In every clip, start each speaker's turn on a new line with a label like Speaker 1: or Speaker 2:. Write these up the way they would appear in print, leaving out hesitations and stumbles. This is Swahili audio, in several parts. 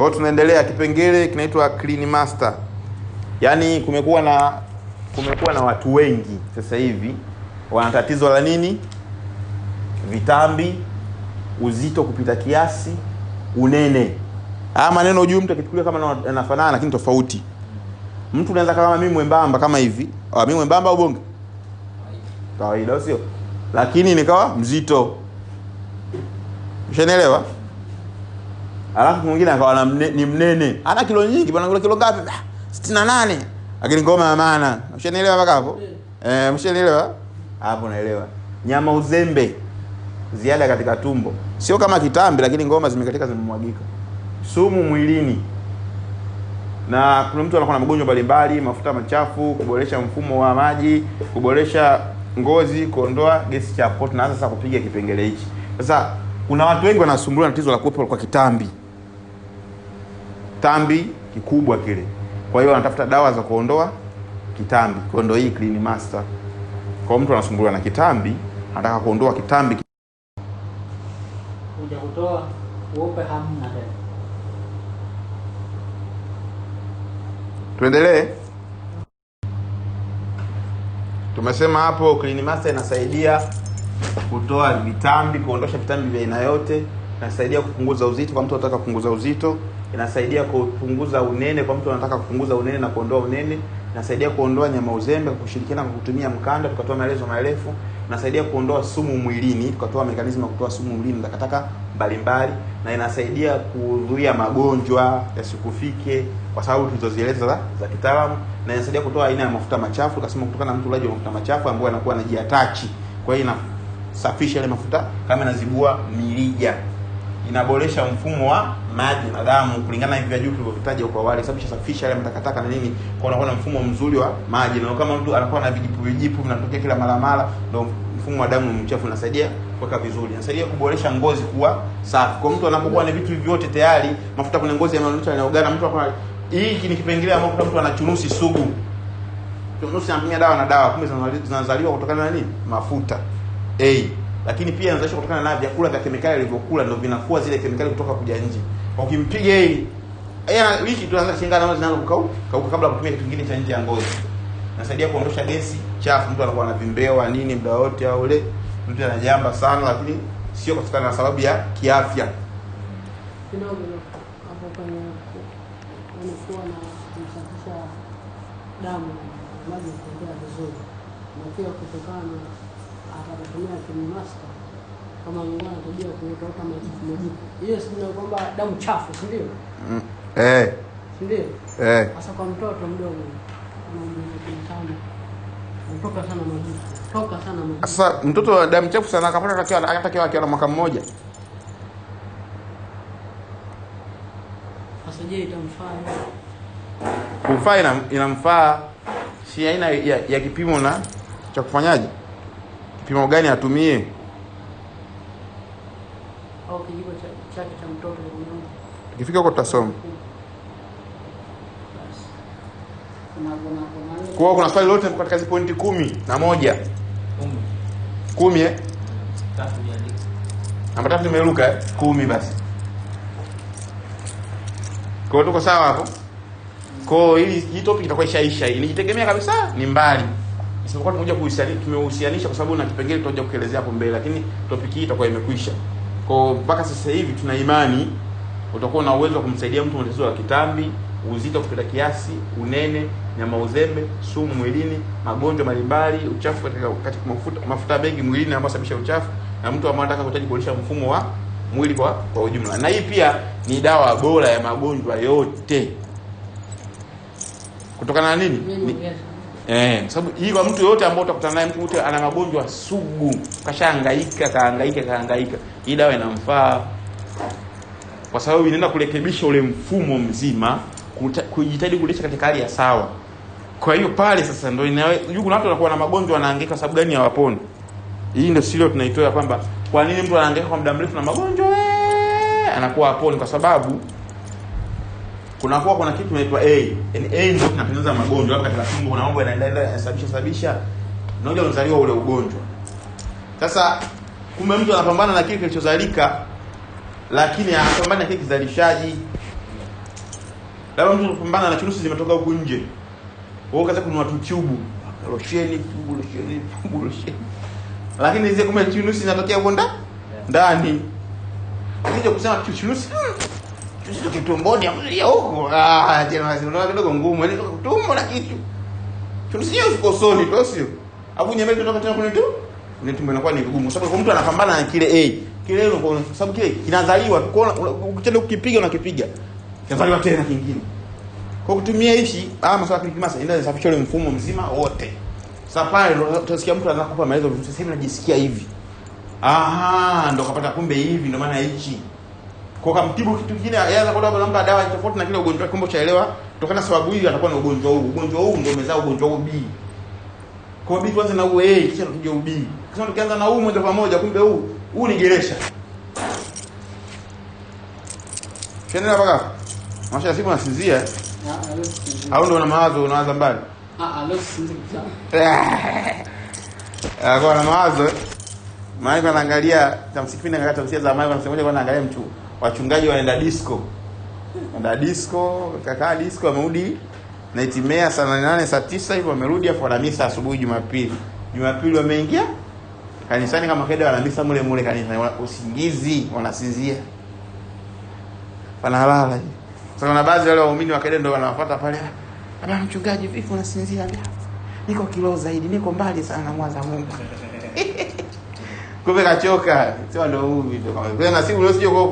Speaker 1: Kwa hiyo tunaendelea, kipengele kinaitwa Clean Master. Yaani kumekuwa na watu wengi sasa hivi wana tatizo la nini? Vitambi, uzito kupita kiasi, unene. Haya maneno ujue mtu akichukulia kama yanafanana lakini tofauti. Mtu unaweza kama mimi mwembamba kama hivi. Mimi mwembamba au bonge? Kawaida sio? Lakini nikawa mzito. Ushanielewa? Alafu mwingine akawa ni mnene. Ana kilo nyingi, bwana kula kilo ngapi? 68. Lakini ngoma ya maana. Ushanielewa mpaka hapo? Mshanielewa? Hapo naelewa. Nyama uzembe. Ziada katika tumbo. Sio kama kitambi lakini ngoma zimekatika zimemwagika. Sumu mwilini. Na kuna mtu anakuwa na magonjwa mbalimbali, mafuta machafu, kuboresha mfumo wa maji, kuboresha ngozi, kuondoa gesi chafu. Tunaanza sasa kupiga kipengele hichi. Sasa kuna watu wengi wanasumbuliwa na tatizo la kuwepo kwa kitambi. Tambi kikubwa kile. Kwa hiyo wanatafuta dawa za kuondoa kitambi. Kwa ndio hii Clean Master. Kwa mtu anasumbuliwa na kitambi, anataka kuondoa kitambi.
Speaker 2: Kuja kutoa uope hamna tena.
Speaker 1: Tuendelee. Tumesema hapo Clean Master inasaidia kutoa vitambi, kuondosha vitambi vya aina yote, inasaidia kupunguza uzito kwa mtu anataka kupunguza uzito, inasaidia kupunguza unene kwa mtu anataka kupunguza unene na kuondoa unene, inasaidia kuondoa nyama uzembe kwa kushirikiana kwa kutumia mkanda, tukatoa maelezo marefu, inasaidia kuondoa sumu mwilini, tukatoa mekanismu ya kutoa sumu mwilini takataka mbalimbali, na inasaidia kuzuia magonjwa yasikufike kwa sababu tulizozieleza za kitaalamu, na inasaidia kutoa aina ya mafuta machafu, tukasema kutokana na mtu ulaji wa mafuta machafu ambayo yanakuwa yanajiattach. Kwa hiyo inasafisha ile mafuta kama inazibua mirija. Inaboresha mfumo wa maji na damu kulingana na hivi vya juu tulivyotaja kwa awali, sababu inasafisha ile matakataka na nini, kwa unakuwa na mfumo mzuri wa maji. Na kama mtu anakuwa na vijipu vinatokea kila mara, ndio mfumo wa damu mchafu unasaidia kuweka vizuri. Inasaidia kuboresha ngozi kuwa safi. Kwa mtu anapokuwa na vitu vyote tayari, mafuta kwenye ngozi yanaonyesha yanaogana, mtu hapa hiki ni kipengele ambapo mtu ana chunusi sugu. Chunusi anatumia dawa na dawa, kumbe zinazaliwa kutokana na nini? Mafuta. Lakini pia inazalishwa kutokana na vyakula vya kemikali alivyokula, ndio vinakuwa zile kemikali kutoka kuja nje. Kwa ukimpiga wiki tunaanza shingana nazo zinaanza kukauka kabla ya kutumia kitu kingine cha nje ya ngozi. Inasaidia kuondosha gesi chafu, mtu anakuwa na vimbewa nini muda wote au ile mtu anajamba sana, lakini sio kutokana na sababu ya kiafya.
Speaker 2: Kidogo hapo kwenye unakuwa na kusafisha damu, maji kutembea vizuri. Na pia kutokana na atatumia Clean Master kama mwana tabia kuweka kama majibu. Hiyo sio kwamba damu chafu, si ndio?
Speaker 1: Si
Speaker 2: ndio? Sasa kwa mtoto mdogo anaomba kutoka sana majibu. Toka sana majibu.
Speaker 1: Sasa mtoto wa damu chafu sana akapata akiwa na mwaka mmoja.
Speaker 2: Sasa je, itamfaa?
Speaker 1: Kufaa inamfaa, si aina ya kipimo na cha kufanyaje? Kipimo gani atumie?
Speaker 2: Au kijiko cha mtoto mwenyewe.
Speaker 1: Tukifika huko tutasoma. Kwa kuna swali lote katika hizo pointi 11. 10 namba 3 nimeruka 10 basi. Kwa hiyo tuko sawa hapo. Kwa hiyo hii topic itakuwa ishaisha. Inajitegemea kabisa, ni mbali. Isipokuwa tumehusianisha kwa sababu na kipengele tutakuja kuelezea hapo mbele, lakini topic hii itakuwa imekwisha. Kwa mpaka sasa hivi tuna imani utakuwa na uwezo wa kumsaidia mtu mwenye tatizo la kitambi, uzito kupita kiasi, unene, nyama uzembe, sumu mwilini, magonjwa mbalimbali, uchafu katika mafuta mengi mwilini ambayo sababisha uchafu, na mtu ambaye anataka kuhitaji kuboresha mfumo wa mwili kwa ujumla. Na hii pia ni dawa bora ya magonjwa yote. Kutokana na nini? Sababu hii kwa mtu yote ambaye utakutana naye, mtu yote ana magonjwa sugu, kahangaika, hii dawa inamfaa kwa sababu inaenda kurekebisha ule mfumo mzima, kujitahidi kuleta katika hali ya sawa. Kwa hiyo pale sasa ndio kuna watu wanakuwa na magonjwa wanahangaika sababu gani hawaponi. Hii ndio sio tunaitoa kwamba kwa nini mtu anahangaika kwa muda mrefu na magonjwa anakuwa haponi, kwa sababu kuna kitu kinaitwa yaani ndio kinatengeneza magonjwa. Hapa katika tumbo kuna mambo yanaendelea yanasababisha unaoja unazaliwa ule ugonjwa. Sasa kumbe mtu anapambana na kile kilichozalika, lakini anapambana na kile kizalishaji. Labda mtu anapambana na chunusi zimetoka huko nje. Wewe kaza kununua tu tube, losheni. Lakini hizo kama chunusi zinatokea huko ndani. Ndio kusema chunusi sio kitumboni ya huko. Tena unaona kidogo ngumu, yani tumbo na kitu. Chunusi sio ukosoni tu sio. Hapo nyama kutoka tena kule tu. Ile tumbo inakuwa ni vigumu sababu mtu anapambana na kile kile ile kwa sababu kile kinazaliwa ukitenda kukipiga unakipiga. Kinazaliwa tena kingine. Kwa kutumia hichi masuala ya kimasa inaweza kusafisha ule mfumo mzima wote. Sasa pale utasikia mtu anakupa maelezo sasa hivi najisikia hivi. Ndio kapata kumbe hivi ndio maana hichi. Kwa kamtibu kitu kingine yaanza kwa sababu namba dawa tofauti na kile ugonjwa kumbe chaelewa kutokana sababu hiyo atakuwa na ugonjwa huu. Ugonjwa huu ndio umezaa ugonjwa huu B. Kwa bibi tuanze na huu kisha tuje B. Kisha tukianza na huu moja kwa moja kumbe huu ni geresha. Shana baka. Masha siku nasinzia. Au ndio una mawazo unawaza mbali?
Speaker 2: Leo sinzia.
Speaker 1: Kwa na mawazo. Maana anaangalia tamsikini angalia tamsia za maana anasema kwa anaangalia mtu wachungaji wanaenda disco. Wanaenda disco, kaka disco amerudi na itimea saa 8 saa 9 hivyo wamerudi afu wana misa asubuhi Jumapili. Jumapili wameingia kanisani kama kaida wana misa mule kanisa usingizi wanasinzia. Wanalala. Sasa kuna baadhi wale waumini wa kaida ndio wanawafuata pale. Baba mchungaji vipi unasinzia? Niko kilo zaidi, niko mbali sana na mwanza Mungu. Kumbe kachoka. Sio ndio huyu vitu kama. Kwa na siku leo sio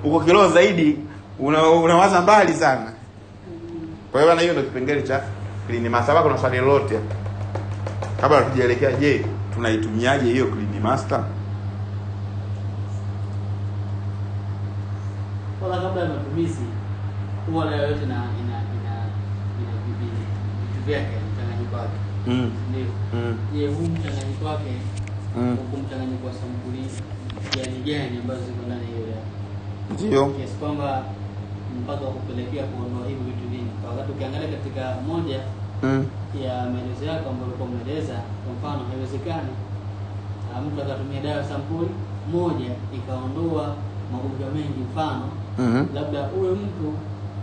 Speaker 1: uko kilo zaidi unawaza mbali sana. Kwa hiyo na hiyo ndio kipengele cha clean master. Kuna swali lolote kabla tujielekea, je, tunaitumiaje hiyo clean master?
Speaker 3: Wala kabla ya matumizi huwa na yote na ina vitu vyake mchanganyiko wake. Ndio. Je, huu mchanganyiko wake huko mchanganyiko wa sampuli gani ambazo ziko ndani hiyo?
Speaker 1: Ndio.
Speaker 3: Kiasi kwamba mpaka kupelekea kuondoa hivi vitu vingi. Wakati ukiangalia katika moja ya maelezo yako ambayo ulikuwa umeeleza, kwa mfano haiwezekani mtu akatumia dawa sampuli moja ikaondoa magonjwa mengi. Mfano labda uwe mtu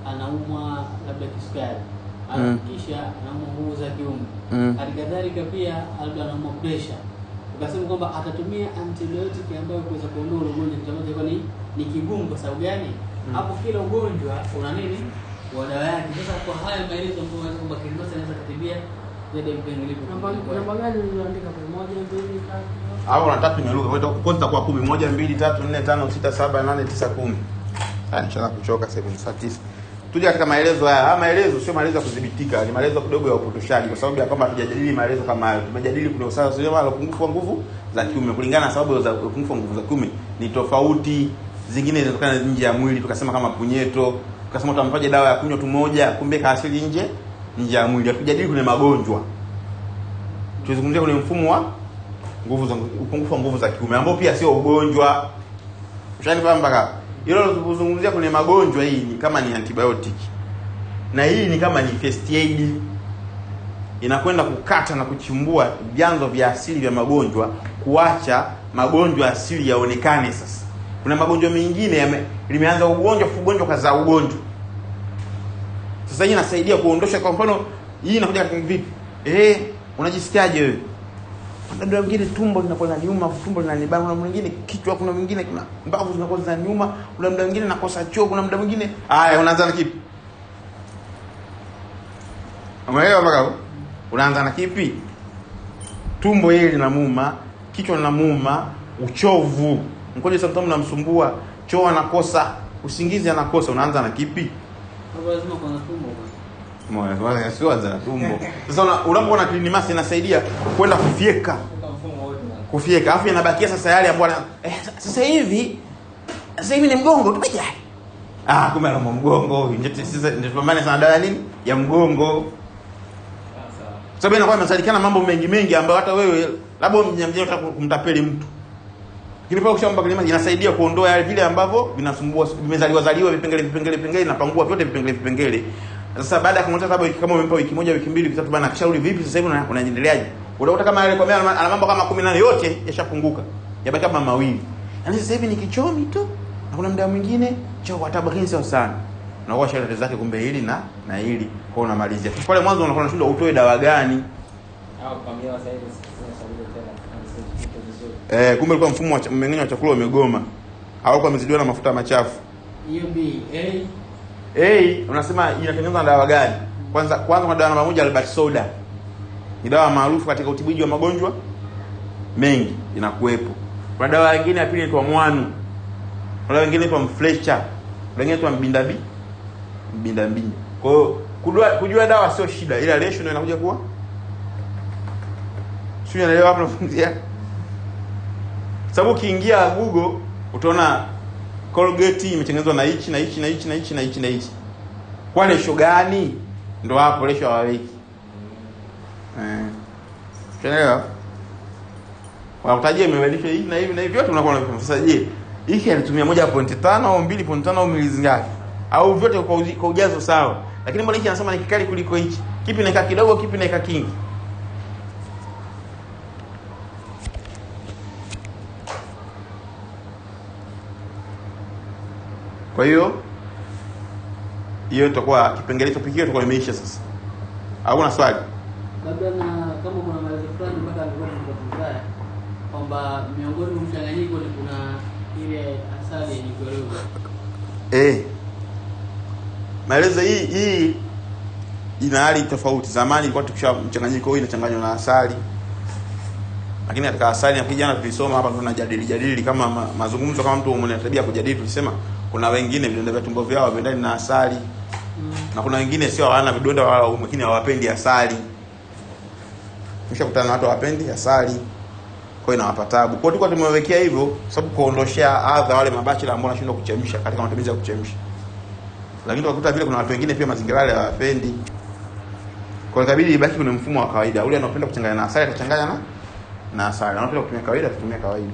Speaker 3: anaumwa labda kisukari, kisha anaumwa nguvu za kiume, halikadhalika pia labda anaumwa pressure, ukasema kwamba atatumia antibiotic ambayo kuweza kuondoa ugonjwa kitu kwa ni kigumu. Kwa sababu gani? Hapo kila ugonjwa una nini wa dawa yake. Sasa kwa haya maelezo ambayo unaweza kwamba kimasa inaweza kutibia zaidi vipengele vipi?
Speaker 2: Namba gani uliandika kwa 1 2 3?
Speaker 1: Au na tatu imeruka kwa kwanza kwa 10 1 2 3 4 5 6 7 8 9 10. Nishaanza kuchoka sasa hivi saa 9. Tuje katika maelezo haya. Haya maelezo sio maelezo ya kudhibitika, ni maelezo kidogo ya upotoshaji kwa sababu ya kwamba hatujadili maelezo kama hayo. Tumejadili kuna usawa sio wala upungufu wa nguvu za kiume. Kulingana na sababu za upungufu wa nguvu za kiume ni tofauti. Zingine zinatokana nje ya mwili, tukasema kama punyeto, tukasema utampaje dawa ya kunywa tu moja, kumbe kaasili nje ya mwili. Hatujadili kuna magonjwa. Tuzungumzie kuna mfumo wa nguvu za upungufu wa nguvu za kiume ambao pia sio ugonjwa. Ushanifahamu mpaka? Hilo tunazungumzia kuna magonjwa, hii ni kama ni antibiotic. Na hii ni kama ni first aid. Inakwenda kukata na kuchimbua vyanzo vya asili vya magonjwa, kuacha magonjwa asili yaonekane. Sasa kuna magonjwa mengine limeanza ugonjwa kaza ugonjwa. Sasa hii inasaidia kuondosha. Kwa mfano hii inakuja katika vipi? Unajisikiaje wewe? Kuna mwingine tumbo linakuwa linaniuma, tumbo linanibana, kuna mwingine kichwa, kuna mwingine kuna mbavu zinakuwa zinaniuma, kuna muda mwingine nakosa choo, kuna muda mwingine unaanza na kipi? Umeelewa mpaka? Unaanza na kipi? Tumbo hili linamuuma, kichwa linamuuma, uchovu, mkojo sometimes unamsumbua, choo anakosa, usingizi anakosa, unaanza na kipi?
Speaker 3: Hapo lazima kuna tumbo bwana.
Speaker 1: Moyo sio anza na tumbo. Sasa unapoona clean master inasaidia kwenda kufieka afya inabakia sasa yale ambayo sasa hivi ni mgongo tumeja. Kumbe ana mgongo sasa ndio tumane sana dawa nini ya mgongo. Sababu inakuwa imesalikana mambo mengi ambayo hata wewe labda mnyamjia unataka kumtapeli mtu. Lakini pale ukishamba clean master inasaidia kuondoa yale vile ambavyo vinasumbua, vimezaliwa vipengele inapangua vyote vipengele. Sasa baada ya kumwona sababu kama umempa wiki moja, wiki mbili, wiki tatu bana akishauri vipi sasa hivi unaendeleaje? Utakuta kama yale kwa ana mambo kama 18 yote yashapunguka. Yabaki kama mawili. Yaani sasa hivi ni kichomi tu. Na kuna muda mwingine choo atabaki sio sana. unakuwa shida zake kumbe hili na hili. Kwa unamalizia. Pale mwanzo unakuwa unashindwa utoe dawa gani?
Speaker 4: Au kamera sasa hivi tena.
Speaker 1: Kumbe ilikuwa mfumo wa mmeng'enyo wa chakula umegoma. Au kwa amezidiwa na mafuta machafu.
Speaker 3: Hiyo B
Speaker 1: unasema inatengenezwa na dawa gani? Kwanza kuna dawa namba 1 Albert Soda. Ni dawa maarufu katika utibaji wa magonjwa mengi, inakuepo. Kuna dawa nyingine ya pili inaitwa Mwanu. Kuna dawa nyingine inaitwa Mflecha. Kuna nyingine inaitwa Mbinda. Kwa hiyo kujua dawa sio shida, ila ratio ndio inakuja kuwa. Sio, unaelewa hapo nafunzia? Sababu ukiingia Google utaona Colgate imetengenezwa na hichi na hichi na hichi na hichi na hichi na hichi. Kwa ratio gani? Ndio hapo ratio hawaweki. Unaelewa? Wanakutajia imebadilishwa hii na hivi na hivi, vyote unakuwa unavifanya. Sasa je, hiki anatumia 1.5 au 2.5 au milizi ngapi? Au vyote kwa ujazo sawa. Lakini mbona hiki anasema ni kikali kuliko hichi? Kipi naika kidogo, kipi naika kingi? Kwa hiyo itakuwa kipengele cha pikio itakuwa imeisha sasa. Hakuna swali.
Speaker 3: Labda na kama kuna maelezo fulani mpaka alikuwa tunataka kwamba miongoni mwa mchanganyiko ni kuna ile asali yenye koroga.
Speaker 1: Maelezo hii ina hali tofauti. Zamani ilikuwa tukisha mchanganyiko huu inachanganywa na asali. Lakini katika asali na kijana tulisoma hapa tunajadili kama mazungumzo kama mtu mwenye tabia kujadili, tulisema kuna wengine vidonda vya tumbo vyao vinaendana na asali. Na kuna wengine sio hawana vidonda wala lakini hawapendi asali. Mshakutana na watu hawapendi asali. Kwa hiyo inawapa taabu. Kwa hiyo tulikuwa tumewekea hivyo sababu kuondoshia adha wale mabachela ambao wanashindwa kuchemsha katika matumizi ya kuchemsha. Lakini tukakuta vile kuna watu wengine pia mazingira yale hawapendi. Kwa hiyo ikabidi ibaki kwenye mfumo wa kawaida. Ule anapenda kuchanganya na asali atachanganya na asali. Anapenda kutumia kawaida atatumia kawaida.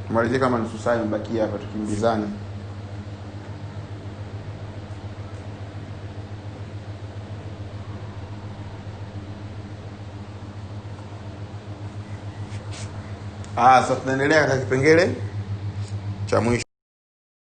Speaker 1: Tumalizie kama nusu saa imebakia hapa tukimbizane. Sasa tunaendelea katika kipengele cha mwisho.